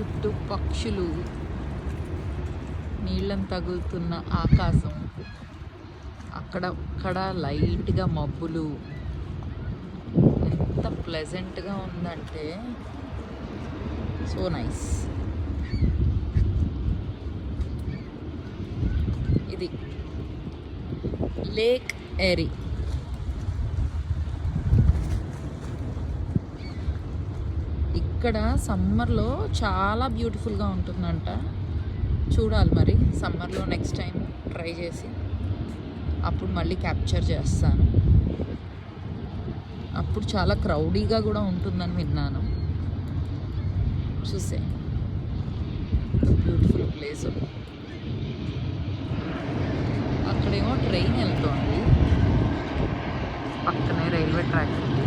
చుట్టూ పక్షులు, నీళ్ళని తగులుతున్న ఆకాశం, అక్కడ లైట్గా మబ్బులు. ఎంత ప్లెజెంట్గా ఉందంటే సో నైస్. ఇది లేక్ ఎరీ. ఇక్కడ సమ్మర్లో చాలా బ్యూటిఫుల్గా ఉంటుందంట. చూడాలి మరి సమ్మర్లో నెక్స్ట్ టైం ట్రై చేసి అప్పుడు మళ్ళీ క్యాప్చర్ చేస్తాను. అప్పుడు చాలా క్రౌడీగా కూడా ఉంటుందని విన్నాను. చూసే బ్యూటిఫుల్ ప్లేస్. అక్కడేమో ట్రైన్ వెళ్తోంది, పక్కనే రైల్వే ట్రాక్ ఉంది.